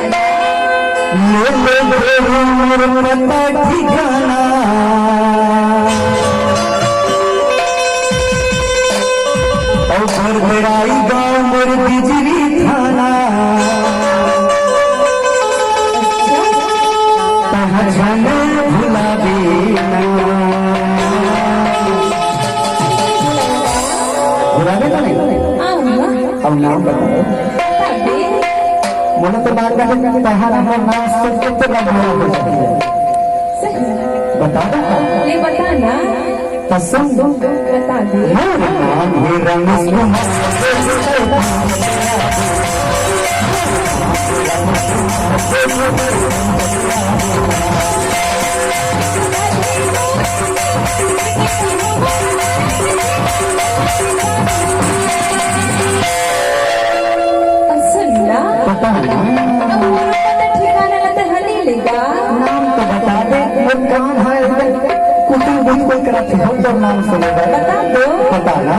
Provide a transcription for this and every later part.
ये लोग पता ठिकाना और घर बेड़ाई गाँव मोर बिजली थाना तहाँ जाने भुला देना भुलावे का नहीं अब नाम बताओ मन तो बात करके तहारा है नाम सबसे तो लगा हो सकती है बता दो ये बता ना कसम बता दे नाम है रमेश पता ठिकाना लता हली लेगा नाम तो बता दे वो कौन है कुछ भी कोई करते हम तो नाम सुनेगा बता दो पता ना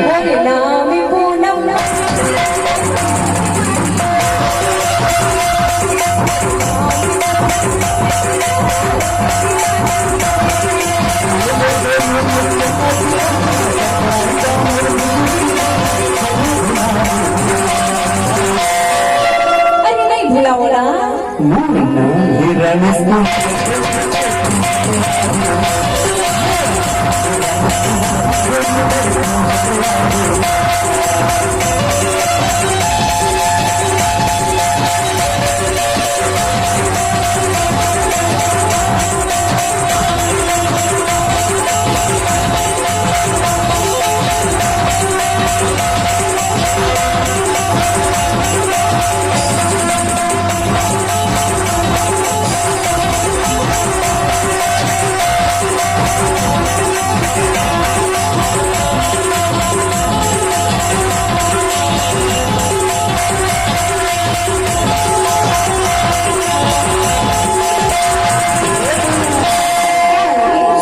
बोले नाम पूनम अरे नहीं भुलाओ ना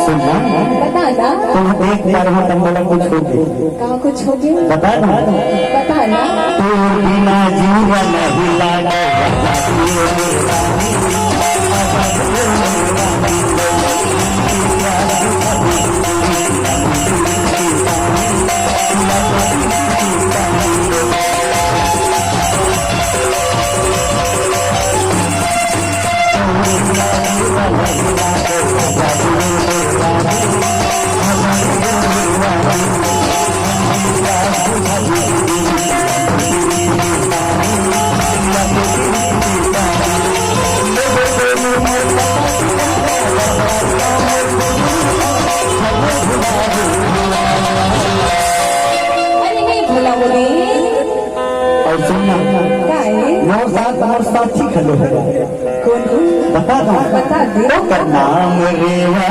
बता ना तुम एक बार में तंबला कुछ हो गए कहाँ कुछ हो गया बता ना बता ना तो बिना जीवन नहीं लागे अरे नहीं भुलाओ रे और सुनना नौ सात और साथी खड़े हो कौन बता दो बता दे तो नाम रेवा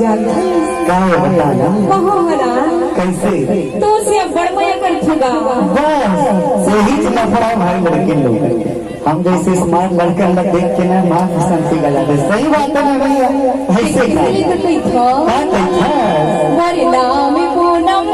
जाना बताना मोहरा कैसे तो से बड़मया कर ठुगा बस सही नफड़ा भाई लड़के लोग हम जैसे स्मार्ट लड़का लग देख के ना माँ फसंती गला दे सही बात है ना भैया ऐसे इसलिए तो कोई था बात है हमारे नाम पूनम